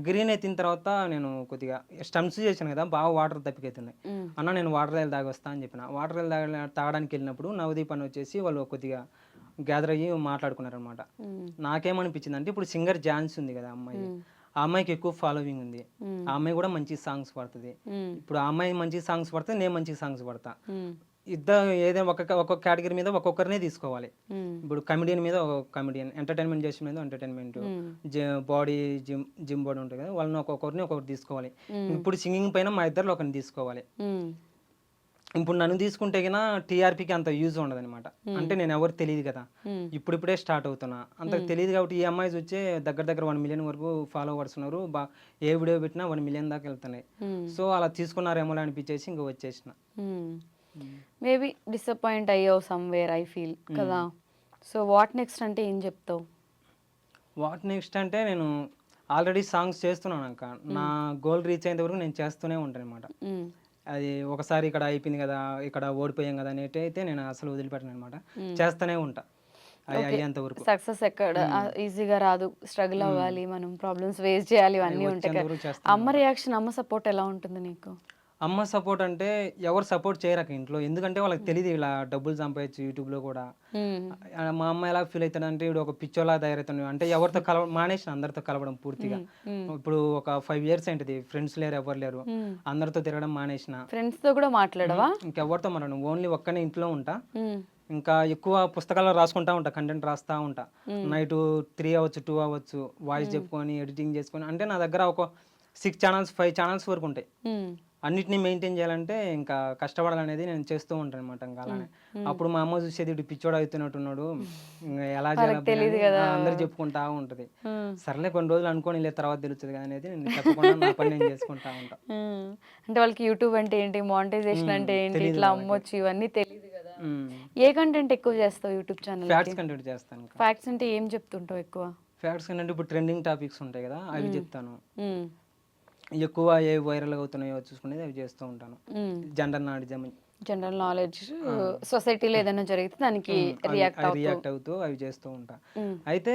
గ్రీన్ ఎత్తిన తర్వాత నేను కొద్దిగా స్టంప్స్ చేశాను కదా, బాగా వాటర్ తప్పికెత్తున్నాయి. అన్న నేను వాటర్ వెళ్ళి తాగి వస్తా అని చెప్పిన. వాటర్ వెళ్ళి తాగడానికి వెళ్ళినప్పుడు నవదీప్ అని వచ్చేసి వాళ్ళు కొద్దిగా గ్యాదర్ అయ్యి మాట్లాడుకున్నారనమాట. నాకేమనిపించింది అంటే ఇప్పుడు సింగర్ ఝాన్సీ ఉంది కదా అమ్మాయి, ఆ అమ్మాయికి ఎక్కువ ఫాలోవింగ్ ఉంది. ఆ అమ్మాయి కూడా మంచి సాంగ్స్ పడుతుంది. ఇప్పుడు ఆ అమ్మాయి మంచి సాంగ్స్ పడితే నేను మంచి సాంగ్స్ పడతా. ఇద్దరు ఏదైనా ఒక్కొక్క కేటగిరీ మీద ఒక్కొక్కరినే తీసుకోవాలి. ఇప్పుడు కమెడియన్ మీద ఒక కమెడియన్, ఎంటర్టైన్మెంట్ చేసిన మీద ఎంటర్టైన్మెంట్, బాడీ జిమ్ బాడీ ఉంటుంది కదా, వాళ్ళని ఒక్కొక్కరిని ఒక్కొక్కటి తీసుకోవాలి. ఇప్పుడు సింగింగ్ పైన మా ఇద్దరు ఒకరిని తీసుకోవాలి. ఇప్పుడు నన్ను తీసుకుంటే గినా టీఆర్పీకి అంత యూజ్ ఉండదు అనమాట. అంటే నేను ఎవరు తెలియదు కదా, ఇప్పుడిప్పుడే స్టార్ట్ అవుతున్నా, అంత తెలియదు కాబట్టి ఈ అమ్మాయి వచ్చే దగ్గర 1 మిలియన్ వరకు ఫాలోవర్స్ ఉన్నారు. ఏ వీడియో పెట్టినా 1 మిలియన్ దాకా వెళ్తున్నాయి. సో అలా తీసుకున్నారేమో అనిపించేసి ఇంకా వచ్చేసిన. మేబీ డిసప్పాయింట్ అయ్యావు సమ్వేర్ ఐ ఫీల్ కదా. సో వాట్ నెక్స్ట్ అంటే ఏం చెప్తావు? వాట్ నెక్స్ట్ అంటే నేను ఆల్రెడీ సాంగ్స్ చేస్తున్నాను అక్క. నా గోల్ రీచ్ అయ్యేంత వరకు నేను చేస్తూనే ఉంటాను అనమాట. అది ఒకసారి ఇక్కడ అయిపోయింది కదా, ఇక్కడ ఓడిపోయాం కదా అనేటి అయితే నేను అసలు వదిలిపెట్టను అనమాట. చేస్తూనే ఉంటా అయ్యేంత వరకు. సక్సెస్ ఎక్కడ ఈజీగా రాదు, స్ట్రగుల్ అవ్వాలి, మనం ప్రాబ్లమ్స్ ఫేస్ చేయాలి, ఇవన్నీ ఉంటాయి. అమ్మ రియాక్షన్, అమ్మ సపోర్ట్ ఎలా ఉంటుంది నీకు? అమ్మ సపోర్ట్ అంటే ఎవరు సపోర్ట్ చేయరాక ఇంట్లో, ఎందుకంటే వాళ్ళకి తెలియదు ఇలా డబ్బులు సంపాదించు యూట్యూబ్లో కూడా. మా అమ్మ ఎలా ఫీల్ అవుతాడు అంటే ఇప్పుడు ఒక పిచ్చోలా తయారవుతాను అంటే ఎవరితో మానేసిన అందరితో కలవడం పూర్తిగా. ఇప్పుడు ఒక 5 years ఏంటిది, ఫ్రెండ్స్ లేరు, ఎవరు లేరు, అందరితో తిరగడం మానేసిన. ఫ్రెండ్స్ తో కూడా మాట్లాడవా? ఇంకెవరితో మాట్లాడను, ఓన్లీ ఒక్కనే ఇంట్లో ఉంటా. ఇంకా ఎక్కువ పుస్తకాలు రాసుకుంటా ఉంటా, కంటెంట్ రాస్తా ఉంటా. నైట్ 3 అవ్వచ్చు 2 అవ్వచ్చు, వాయిస్ చెప్పుకొని ఎడిటింగ్ చేసుకొని. అంటే నా దగ్గర ఒక 6 ఛానల్స్ 5 ఛానల్స్ వరకు ఉంటాయి. అన్నిటినీ మెయింటైన్ చేయాలంటే ఇంకా కష్టపడాలనేది నేను చేస్తూ ఉంటాను అనమాట. ఇంకా అలానే అప్పుడు మా అమ్మ చూసేది ఇటు పిచ్చోడు అవుతున్నట్టున్నాడు, ఇంకా ఎలా చేయాలి అందరు చెప్పుకుంటా ఉంటది. సర్లే కొన్ని రోజులు అనుకోని లేదు, తర్వాత తెలుస్తుంది కదా అనేది నేను చెప్పకుండా నా పని నేను చేసుకుంటా ఉంటా. అంటే వాళ్ళకి యూట్యూబ్ అంటే ఏంటి, మానిటైజేషన్ అంటే ఏంటి, ఇట్లా అమ్మొచ్చు, ఇవన్నీ తెలియదు కదా. ఏ కంటెంట్ ఎక్కువ చేస్తావు యూట్యూబ్ ఛానల్? ఫ్యాక్ట్స్ కంటెంట్ చేస్తాను. ఫ్యాక్ట్స్ అంటే ఏం చెప్తుంటావు ఎక్కువ? ఫ్యాక్ట్స్ కంటే ఇప్పుడు ట్రెండింగ్ టాపిక్స్ ఉంటాయి కదా, అవి చెప్తాను. ఎక్కువ ఏ వైరల్ అవుతున్నాయో చూసుకునేది అవి చేస్తూ ఉంటాను. జనరల్ నాలెడ్జ్, సొసైటీలో ఏదైనా జరిగితే దానికి రియాక్ట్ అవుతూ అవి చేస్తూ ఉంటా. అయితే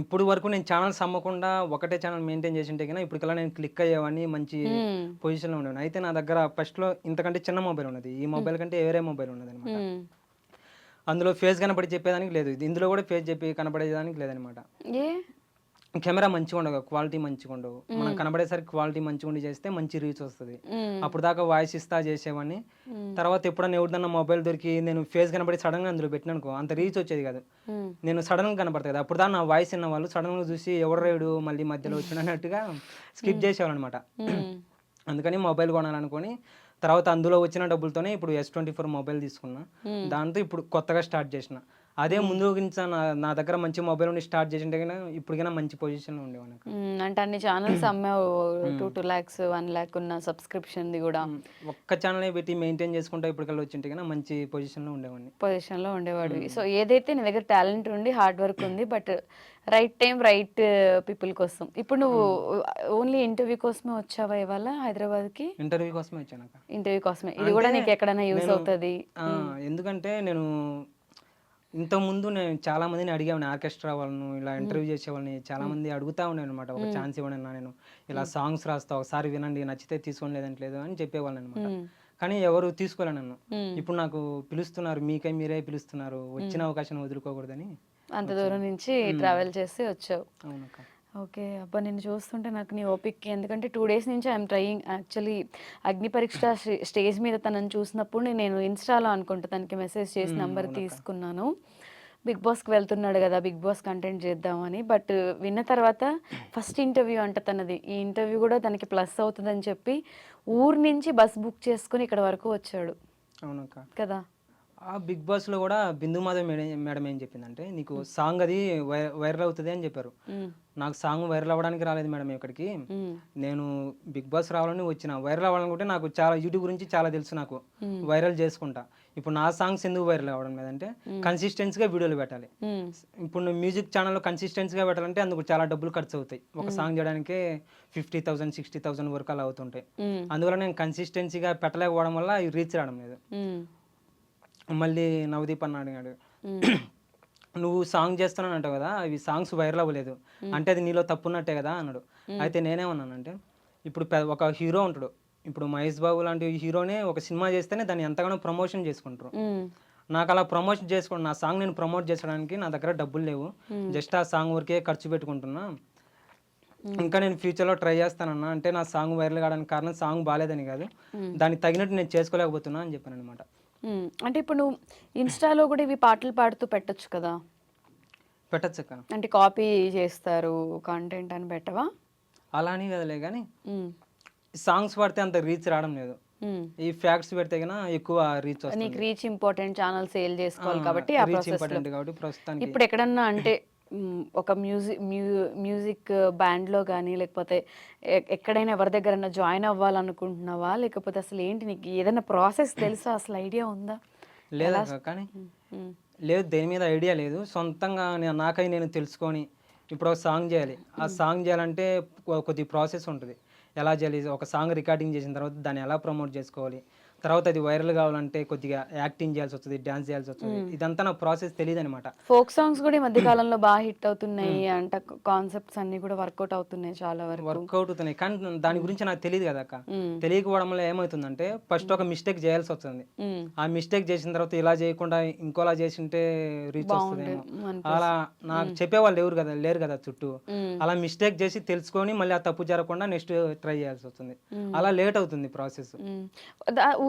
ఇప్పుడు వరకు నేను ఛానల్స్ అమ్మకుండా ఒకటే ఛానల్ మెయింటైన్ చేసి ఉంటే కన్నా ఇప్పటికల్లా నేను క్లిక్ అయ్యేవాడిని, మంచి పొజిషన్లో ఉండేవాడిని. అయితే నా దగ్గర ఫస్ట్లో ఇంతకంటే చిన్న మొబైల్ ఉన్నది, ఈ మొబైల్ కంటే వేరే మొబైల్ ఉన్నది అనమాట. అందులో ఫేస్ కనపడి చెప్పేదానికి లేదు, ఇందులో కూడా ఫేస్ చెప్పి కనపడేదానికి లేదనమాట. కెమెరా మంచిగా ఉండవు, క్వాలిటీ మంచిగా ఉండవు. మనం కనబడేసరికి క్వాలిటీ మంచిగా ఉండి చేస్తే మంచి రీచ్ వస్తుంది. అప్పుడు దాకా వాయిస్ ఇస్తా చేసేవాడిని. తర్వాత ఎప్పుడన్నా ఎవరిదన్నా మొబైల్ దొరికి నేను ఫేస్ కనబడి సడన్ గా అందులో పెట్టినానుకో అంత రీచ్ వచ్చేది కాదు. నేను సడన్ గా కనపడుతుంది కదా, అప్పుడు దాకా నా వాయిస్ విన్న వాళ్ళు సడన్ గా చూసి ఎవరు రేడు మళ్ళీ మధ్యలో వచ్చినట్టుగా స్కిప్ చేసేవాళ్ళు అనమాట. అందుకని మొబైల్ కొనాలనుకొని తర్వాత అందులో వచ్చిన డబ్బులతోనే ఇప్పుడు S24 మొబైల్ తీసుకున్నా. దాంతో ఇప్పుడు కొత్తగా స్టార్ట్ చేసిన. అదే ముందు నా దగ్గర మంచి మొబైల్ ఉండి స్టార్ట్ చేసింటే ఇప్పటికైనా మంచి పొజిషన్లో ఉండేవాడిని. అంటే అన్ని ఛానల్స్ అమ్మావు, 2 lakhs 1 lakh ఉన్న సబ్స్క్రిప్షన్ కూడా ఒక్క ఛానల్ పెట్టి మెయింటైన్ చేసుకుంటా ఇప్పటికల్లా వచ్చింటే మంచి పొజిషన్లో ఉండేవాడు. సో ఏదైతే నీ దగ్గర టాలెంట్ ఉండి హార్డ్ వర్క్ ఉంది, but right time right people కోసం. ఇప్పుడు నువ్వు ఓన్లీ ఇంటర్వ్యూ కోసమే వచ్చావా ఇవాళ హైదరాబాద్కి? ఇంటర్వ్యూ కోసమే వచ్చాను. ఇంటర్వ్యూ కోసమే. ఇది కూడా నీకు ఎక్కడైనా యూస్ అవుతుంది? ఎందుకంటే నేను ఇంతకుముందు నేను చాలా మందిని అడిగాను, ఆర్కెస్ట్రా వాళ్ళను ఇలా ఇంటర్వ్యూ చేసే వాళ్ళని చాలా మంది అడుగుతా ఉన్నాను అనమాట. ఒక ఛాన్స్ ఇవ్వండి అన్నా, నేను ఇలా సాంగ్స్ రాస్తా, ఒకసారి వినండి, నచ్చితే తీసుకోండి లేదంటలేదు అని చెప్పేవాళ్ళని అనమాట. కానీ ఎవరు తీసుకోలే నన్ను. ఇప్పుడు నాకు పిలుస్తున్నారు, మీరే పిలుస్తున్నారు, వచ్చిన అవకాశం వదులుకోకూడదని అంత దూరం నుంచి ట్రావెల్ చేసి వచ్చావు. అవునక్క. ఓకే. అబ్బా, నేను చూస్తుంటే నాకు నీ ఓపిక్, ఎందుకంటే 2 days నుంచి ఐఎమ్ ట్రయింగ్. యాక్చువల్లీ అగ్ని పరీక్ష స్టేజ్ మీద తనని చూసినప్పుడు నేను ఇన్స్టాలో అనుకుంటా తనకి మెసేజ్ చేసి నెంబర్ తీసుకున్నాను. బిగ్ బాస్కి వెళ్తున్నాడు కదా, బిగ్ బాస్ కంటెంట్ చేద్దామని. బట్ విన్న తర్వాత ఫస్ట్ ఇంటర్వ్యూ అంట తనది, ఈ ఇంటర్వ్యూ కూడా తనకి ప్లస్ అవుతుందని చెప్పి ఊరు నుంచి బస్ బుక్ చేసుకుని ఇక్కడ వరకు వచ్చాడు. అవునక్క కదా. ఆ బిగ్ బాస్లో కూడా బిందు మాధవ్ మేడం ఏం చెప్పిందంటే, నీకు సాంగ్ అది వైరల్ అవుతుంది అని చెప్పారు. నాకు సాంగ్ వైరల్ అవ్వడానికి రాలేదు మేడం ఇక్కడికి, నేను బిగ్ బాస్ రావాలని వచ్చిన. వైరల్ అవ్వాలనుకుంటే నాకు చాలా యూట్యూబ్ గురించి చాలా తెలుసు, నాకు వైరల్ చేసుకుంటా. ఇప్పుడు నా సాంగ్స్ ఎందుకు వైరల్ అవ్వడం లేదంటే కన్సిస్టెన్సీగా వీడియోలు పెట్టాలి. ఇప్పుడు మ్యూజిక్ ఛానల్లో కన్సిస్టెన్సీగా పెట్టాలంటే అందుకు చాలా డబ్బులు ఖర్చు అవుతాయి. ఒక సాంగ్ చేయడానికే 50,000 60,000 వరకు అలా అవుతుంటాయి. అందువల్ల నేను కన్సిస్టెన్సీగా పెట్టలేకపోవడం వల్ల రీచ్ రావడం లేదు. మళ్ళీ నవదీప్ అన్న అడిగాడు, నువ్వు సాంగ్ చేస్తున్నాను అంటావు కదా, అవి సాంగ్స్ వైరల్ అవ్వలేదు అంటే అది నీలో తప్పున్నట్టే కదా అన్నాడు. అయితే నేనేమన్నానంటే, ఇప్పుడు ఒక హీరో ఉంటాడు, ఇప్పుడు మహేష్ బాబు లాంటి హీరోనే ఒక సినిమా చేస్తేనే దాన్ని ఎంతగానో ప్రమోషన్ చేసుకుంటారు. నాకు అలా ప్రమోషన్ చేసుకోండి, నా సాంగ్ నేను ప్రమోట్ చేసుకోవడానికి నా దగ్గర డబ్బులు లేవు, జస్ట్ ఆ సాంగ్ వరకే ఖర్చు పెట్టుకుంటున్నా. ఇంకా నేను ఫ్యూచర్లో ట్రై చేస్తానన్నా. అంటే నా సాంగ్ వైరల్ కావడానికి కారణం సాంగ్ బాగాలేదని కాదు, దానికి తగినట్టు నేను చేసుకోలేకపోతున్నా అని చెప్పాను అనమాట. అంటే ఇప్పుడు నువ్వు ఇన్స్టాలో కూడా ఇవి పాటలు పాడుతూ పెట్టొచ్చు కదా, పెట్టచ్చు అక్క. అంటే కాపీ చేస్తారు కంటెంట్ అని పెట్టవా? అలా అని కదలే కానీ సాంగ్స్ పాడితే అంత రీచ్ రావడం లేదు, ఈ ఫ్యాక్ట్స్ పెడితే కన్నా ఎక్కువ రీచ్ వస్తుంది. నీకు రీచ్ ఇంపార్టెంట్, ఛానల్ సేల్ చేసుకోవాలి కాబట్టి ఆ రీచ్ ప్రాసెస్ ఇంపార్టెంట్ కాబట్టి ప్రస్తుతానికి. ఇప్పుడు ఎక్కడన్నా అంటే ఒక మ్యూజిక్ బ్యాండ్లో కానీ లేకపోతే ఎక్కడైనా ఎవరి దగ్గరైనా జాయిన్ అవ్వాలనుకుంటున్నావా, లేకపోతే అసలు ఏంటి నీకు ఏదైనా ప్రాసెస్ తెలుసా, అసలు ఐడియా ఉందా? లేదా కానీ లేదు, దేని మీద ఐడియా లేదు. సొంతంగా నాకై నేను తెలుసుకొని ఇప్పుడు ఒక సాంగ్ చేయాలి. ఆ సాంగ్ చేయాలంటే కొద్ది ప్రాసెస్ ఉంటుంది. ఎలా చేయాలి, ఒక సాంగ్ రికార్డింగ్ చేసిన తర్వాత దాన్ని ఎలా ప్రమోట్ చేసుకోవాలి, తర్వాత అది వైరల్ కావాలంటే కొద్దిగా యాక్టింగ్ చేయాల్సి వస్తుంది, డ్యాన్స్ చేయాల్సి వస్తుంది. ఇదంతా నాకు ప్రాసెస్ తెలియదు అనమాట. ఫోక్ సాంగ్స్ కూడా ఈ మధ్య కాలంలో బాగా హిట్ అవుతున్నాయి అంట, కాన్సెప్ట్స్ అన్ని కూడా వర్కౌట్ అవుతున్నాయి, చాలా వరకు వర్కౌట్ అవుతున్నాయి. కానీ దాని గురించి నాకు తెలియదు కదా అక్క. తెలియకపోవడం వల్ల ఏమవుతుందంటే ఫస్ట్ ఒక మిస్టేక్ చేయాల్సి వస్తుంది. ఆ మిస్టేక్ చేసిన తర్వాత ఇలా చేయకుండా ఇంకోలా చేసింటే రీచ్ వస్తుందేమో, అలా నాకు చెప్పేవాళ్ళు లేరు కదా చుట్టూ. అలా మిస్టేక్ చేసి తెలుసుకొని మళ్ళీ ఆ తప్పు జరగకుండా నెక్స్ట్ ట్రై చేయాల్సి వస్తుంది. అలా లేట్ అవుతుంది ప్రాసెస్.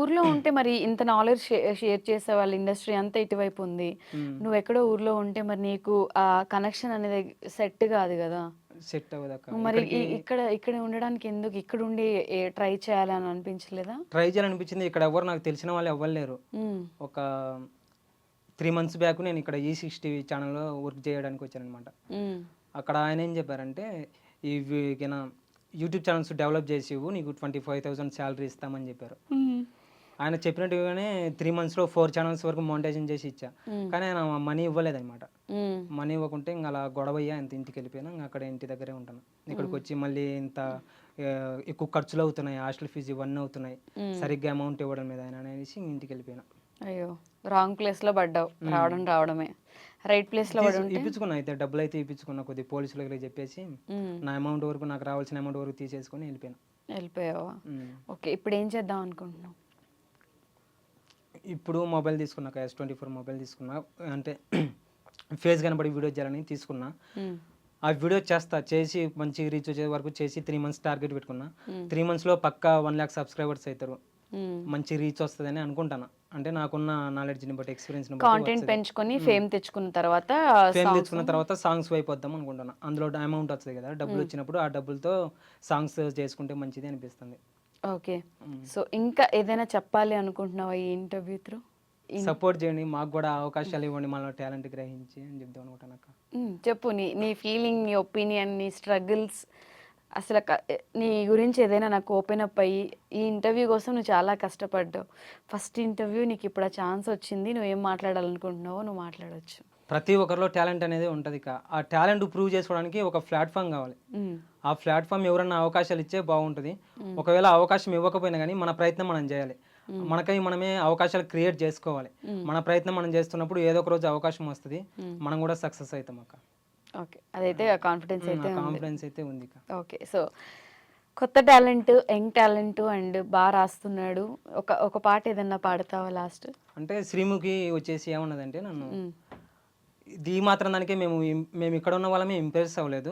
ఊర్లో ఉంటే మరి ఇంత నాలెడ్జ్ షేర్ చేసే వాళ్ళ ఇండస్ట్రీ అంతా ఇటువైపు ఉంది, నువ్వు ఎక్కడో ఊర్లో ఉంటే మరి నీకు ఆ కనెక్షన్ అనేది సెట్ కాదు కదా, సెట్ అవ్వదు. మరి ఇక్కడ ఉండడానికి ఎందుకు ఇక్కడ ఉండి ట్రై చేయాలని అనిపించలేదా? ట్రై చేయాలనిపించింది. ఇక్కడ ఎవరు నాకు తెలిసిన వాళ్ళు ఎవ్వలేరు. ఒక 3 months బ్యాక్ నేను ఇక్కడ E60 ఛానల్లో వర్క్ చేయడానికి వచ్చాను అనమాట. అక్కడ ఆయన ఏం చెప్పారంటే, ఇవి యూట్యూబ్ ఛానల్స్ డెవలప్ చేసి నీకు 25,000 శాలరీ ఇస్తామని చెప్పారు. ఆయన చెప్పినట్టుగానే 3 monthsలో 4 ఛానల్స్ వరకు మోనిటైజేషన్ చేసి ఇచ్చా. కానీ ఆయన మనీ ఇవ్వలేదన్నమాట. మనీ ఇవ్వకుంటే ఇంకా అలా గొడవ అయ్యా, ఇంత ఇంటికి వెళ్ళిపోయినా. ఇంకా అక్కడ ఇంటి దగ్గరే ఉంటాను. ఇక్కడికి వచ్చి మళ్ళీ ఇంత ఎక్కువ ఖర్చులు అవుతున్నాయి, హాస్టల్ ఫీజు ఇవన్నీ అవుతున్నాయి, సరిగ్గా అమౌంట్ ఇవ్వడం మీద ఆయన అనేసి ఇంటికి వెళ్ళిపోయినా. అయ్యో, రాంగ్ ప్లేస్లో పడ్డావు. రావడమే రైట్ ప్లేస్లో ఇప్పించుకున్నా. అయితే డబ్బులు అయితే ఇప్పించుకున్నా, కొద్ది పోలీసులకి చెప్పేసి నా అమౌంట్ వరకు, నాకు రావాల్సిన అమౌంట్ వరకు తీసేసుకొని వెళ్ళిపోయావా? ఓకే, ఇప్పుడు ఏం చేద్దాం అనుకుంటున్నావు? ఇప్పుడు మొబైల్ తీసుకున్నా, S24 మొబైల్ తీసుకున్నా. అంటే ఫేస్ కనబడి వీడియో చేయాలని తీసుకున్నా. ఆ వీడియో చేసి మంచి రీచ్ వచ్చే వరకు చేసి 3 months టార్గెట్ పెట్టుకున్నా. 3 monthsలో పక్కా 1 lakh సబ్స్క్రైబర్స్ అవుతారు, మంచి రీచ్ వస్తుందని అనుకుంటాను. అంటే నాకున్న నాలెడ్జ్ని బట్టి, ఎక్స్పీరియన్స్ని బట్టి, కాంటెంట్ పెంచుకొని ఫేమ్ తెచ్చుకున్న తర్వాత సాంగ్స్ వైపు వద్దాం అనుకుంటున్నా. అందులో అమౌంట్ వస్తుంది కదా, డబ్బులు వచ్చినప్పుడు ఆ డబ్బులతో సాంగ్స్ చేసుకుంటే మంచిది అనిపిస్తుంది. ఓకే, సో ఇంకా ఏదైనా చెప్పాలి అనుకుంటున్నావా ఈ ఇంటర్వ్యూ త్రూ? సపోర్ట్ చేయండి, మాకు కూడా అవకాశాలు ఇవ్వండి, మన టాలెంట్ గ్రహించి అని చెప్దాం అనుకుంటాను. చెప్పు, నీ ఫీలింగ్, నీ ఒపీనియన్, నీ స్ట్రగుల్స్, అసలు నీ గురించి ఏదైనా నాకు ఓపెన్ అప్ అయ్యి. ఈ ఇంటర్వ్యూ కోసం నువ్వు చాలా కష్టపడ్డావు. ఫస్ట్ ఇంటర్వ్యూ, నీకు ఇప్పుడు ఆ ఛాన్స్ వచ్చింది, నువ్వేం మాట్లాడాలనుకుంటున్నావో నువ్వు మాట్లాడవచ్చు. ప్రతి ఒక్కరిలో టాలెంట్ అనేది ఉంటుంది. ఆ టాలెంట్ ప్రూవ్ చేసుకోవడానికి ఒక ప్లాట్ఫామ్ కావాలి. ఆ ప్లాట్ఫామ్ ఎవరన్నా అవకాశాలు ఇచ్చే బాగుంటుంది. ఒకవేళ అవకాశం ఇవ్వకపోయినా కానీ మన ప్రయత్నం మనం చేయాలి. మనకై మనమే అవకాశాలు క్రియేట్ చేసుకోవాలి. మన ప్రయత్నం మనం చేస్తున్నప్పుడు ఏదో ఒక రోజు అవకాశం వస్తుంది, మనం కూడా సక్సెస్ అవుతాం అక్క. ఓకే, అదైతే కాన్ఫిడెన్స్ అయితే ఉంది. ఓకే, సో కొత్త టాలెంట్, యంగ్ టాలెంట్ అండ్ బాగా రాస్తున్నాడు. ఒక పాట ఏదన్నా పాడతావా లాస్ట్? అంటే శ్రీముఖి వచ్చేసి ఏమన్నదంటే, నన్ను ఈ మాత్రం దానికే మేము ఇక్కడ ఉన్న వాళ్ళమే ఇంప్రెస్ అవ్వలేదు,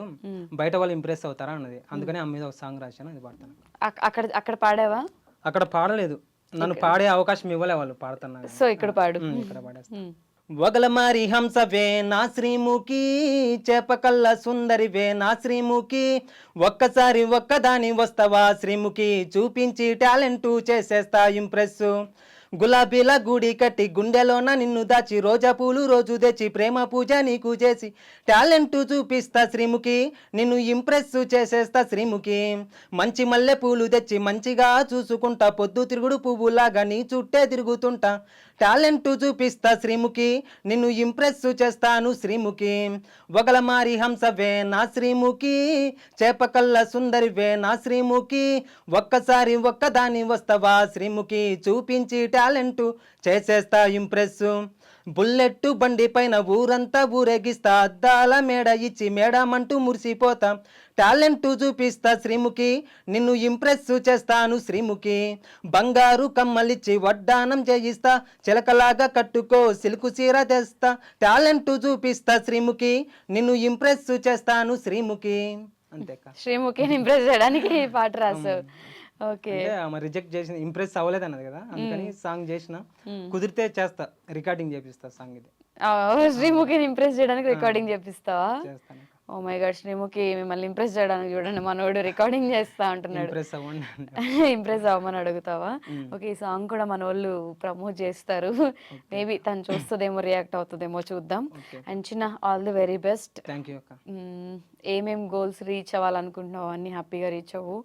బయట వాళ్ళు ఇంప్రెస్ అవుతారా అన్నది. అందుకని ఆ మీద ఒక సాంగ్ రాశాను, అది పాడతాను. అక్కడ పాడావా? అక్కడ పాడలేదు, నన్ను పాడే అవకాశం ఇవ్వలే వాళ్ళు, పాడుతున్నారు. సో ఇక్కడ పాడు. ఇక్కడ పాడేస్తాను. వగలమారి హంసవే నా శ్రీముఖి, చేపకల్ల సుందరివే నా శ్రీముఖి, ఒక్కసారి ఒక్కదాని వస్తావా శ్రీముఖి, చూపించి టాలెంట్ చేసేస్తా ఇంప్రెస్, గులాబీల గుడి కట్టి గుండెలోన నిన్ను దాచి, రోజా పూలు రోజు తెచ్చి ప్రేమ పూజ నీకు చేసి, టాలెంట్ చూపిస్తా శ్రీముఖి, నిన్ను ఇంప్రెస్ చేసేస్తా శ్రీముఖి, మంచి మల్లె పూలు తెచ్చి మంచిగా చూసుకుంటా, పొద్దు తిరుగుడు పువ్వులాగా నీ చుట్టే తిరుగుతుంటా, టాలెంట్ చూపిస్తా శ్రీముఖి, నిన్ను ఇంప్రెస్ చేస్తాను శ్రీముఖి, వగలమారి హంసవే నా శ్రీముఖి, చేపకల్ల సుందరివే నా శ్రీముఖి, ఒక్కసారి ఒక్కదాని వస్తావా శ్రీముఖి, చూపించి టాలెంట్ చేసేస్తా ఇంప్రెస్, బుల్లెట్ బండి పైన ఊరంతా ఊరేగిస్తా, అద్దాల మేడ ఇచ్చి మేడమంటూ మురిసిపోతా, టాలెంట్ చూపిస్తా శ్రీముఖి, నిన్ను ఇంప్రెస్ చేస్తాను శ్రీముఖి. బంగారు కమ్మలిచ్చి వడ్డానం చేయిస్తా, చిలకలాగా కట్టుకో సిల్కు చీర తెస్తా. టాలెంట్ చూపిస్తా శ్రీముఖి, నిన్ను ఇంప్రెస్ చేస్తాను శ్రీముఖి. అంతేకా. శ్రీముఖిని ఇంప్రెస్ చేయడానికి ఈ పాట రాసావు. ఓకే. అంటే ఆమె రిజెక్ట్ చేసిన, ఇంప్రెస్ అవ్వలేదు అన్నది కదా, అందుకని సాంగ్ చేసిన. కుదిరితే చేస్తా, రికార్డింగ్ చేపిస్తా సాంగ్ ఇది. శ్రీముఖిని ఇంప్రెస్ చేయడానికి రికార్డింగ్ చేపిస్తావా? చేస్తాను. ఓ మై గాడ్, శ్రీముఖి మిమ్మల్ని ఇంప్రెస్ చేయడానికి చూడండి మనోడు రికార్డింగ్ చేస్తా అంటున్నాడు. ఇంప్రెస్ అవ్వండి. ఇంప్రెస్ అవ్వమని అడుగుతావా? ఓకే, ఈ సాంగ్ కూడా మన వాళ్ళు ప్రమోట్ చేస్తారు. మేబీ తను చూస్తుందేమో, రియాక్ట్ అవుతుందేమో చూద్దాం. అండ్ చిన్న all the very best. Thank you అక్క. ఏమేం గోల్స్ రీచ్ అవ్వాలనుకుంటున్నావు అన్నీ హ్యాపీగా రీచ్ అవ్వు.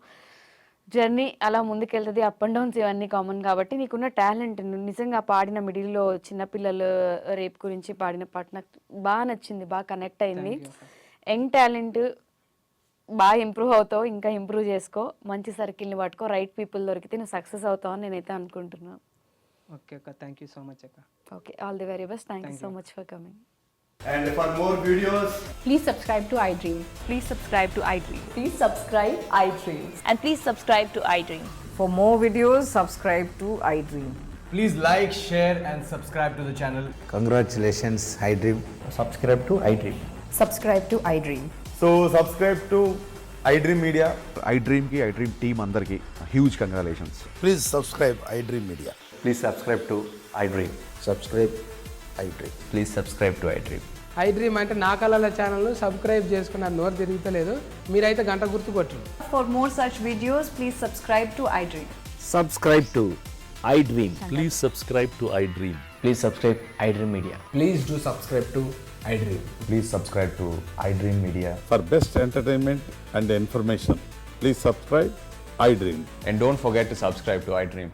జర్నీ అలా ముందుకెళ్తుంది, అప్ అండ్ డౌన్స్ ఇవన్నీ కామన్ కాబట్టి నీకున్న టాలెంట్ నిజంగా పాడిన మిడిల్లో చిన్నపిల్లలు రేప్ గురించి పాడిన పాట నాకు బాగా నచ్చింది, బాగా కనెక్ట్ అయింది. యంగ్ టాలెంట్ బాగా ఇంప్రూవ్ అవుతావు, ఇంకా ఇంప్రూవ్ చేసుకో, మంచి సర్కిల్ని పట్టుకో, రైట్ పీపుల్ దొరికితే నువ్వు సక్సెస్ అవుతావు అని నేనైతే అనుకుంటున్నాను. ఓకే అక్క, థ్యాంక్ యూ సో మచ్ అక్క. Okay, all the very best. Thank you so much for coming. And for more videos, Please subscribe to iDream. Please subscribe to iDream. Please subscribe iDream. And please subscribe to iDream. For more videos, subscribe to iDream. please like, share, and subscribe to the channel. Congratulations, iDream. Subscribe to iDream. Subscribe to iDream. So subscribe to iDream Media. iDream team అందరికి huge congratulations. Please subscribe iDream Media. Please subscribe to iDream. Subscribe iDream. Please subscribe to iDream. iDream అంటే నా కళల ఛానల్ను subscribe చేసుకున్న నోరు తిరుగుతలేదు, మీరైతే గంట గుర్తు కొట్టండి. For more such videos, please subscribe to iDream. Subscribe to iDream. Please subscribe to iDream. Please subscribe iDream Media. Please do subscribe to iDream. Please subscribe to iDream Media. For best entertainment and information, please subscribe iDream. And don't forget to subscribe to iDream.